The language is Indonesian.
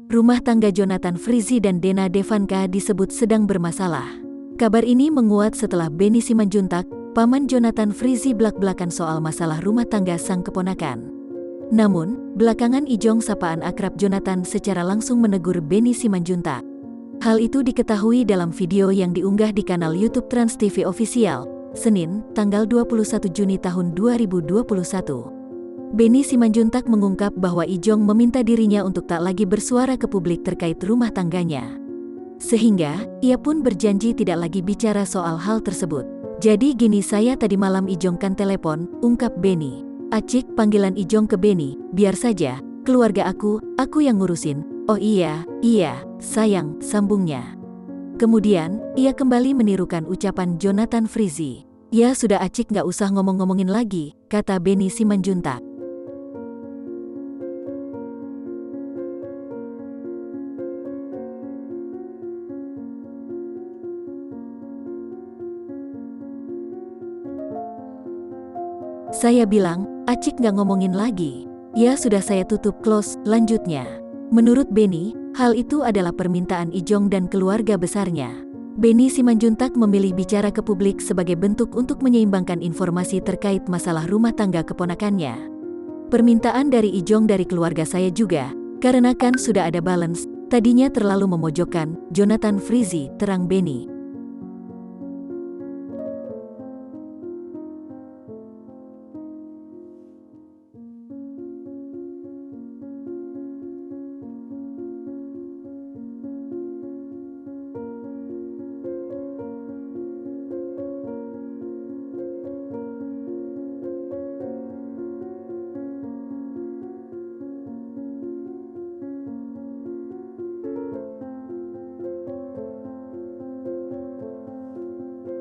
rumah tangga Jonathan Frizzy dan Dena Devanka disebut sedang bermasalah. Kabar ini menguat setelah Benny Simanjuntak, paman Jonathan Frizzy belak-belakan soal masalah rumah tangga sang keponakan. Namun, belakangan Ijong sapaan akrab Jonathan secara langsung menegur Benny Simanjuntak. Hal itu diketahui dalam video yang diunggah di kanal YouTube Trans TV Official, Senin, tanggal 21 Juni tahun 2021. Benny Simanjuntak mengungkap bahwa Ijong meminta dirinya untuk tak lagi bersuara ke publik terkait rumah tangganya. Sehingga, ia pun berjanji tidak lagi bicara soal hal tersebut. Jadi gini saya tadi malam Ijong kan telepon, ungkap Benny. Acik panggilan Ijong ke Benny, biar saja, keluarga aku yang ngurusin. Oh iya, sayang, sambungnya. Kemudian, ia kembali menirukan ucapan Jonathan Frizzy. Ya sudah Acik gak usah ngomong-ngomongin lagi, kata Benny Simanjuntak. Saya bilang, Acik gak ngomongin lagi. Ya sudah saya tutup close, lanjutnya. Menurut Benny, hal itu adalah permintaan Ijong dan keluarga besarnya. Benny Simanjuntak memilih bicara ke publik sebagai bentuk untuk menyeimbangkan informasi terkait masalah rumah tangga keponakannya. Permintaan dari Ijong dari keluarga saya juga, karena kan sudah ada balance, tadinya terlalu memojokkan Jonathan Frizzy, terang Benny.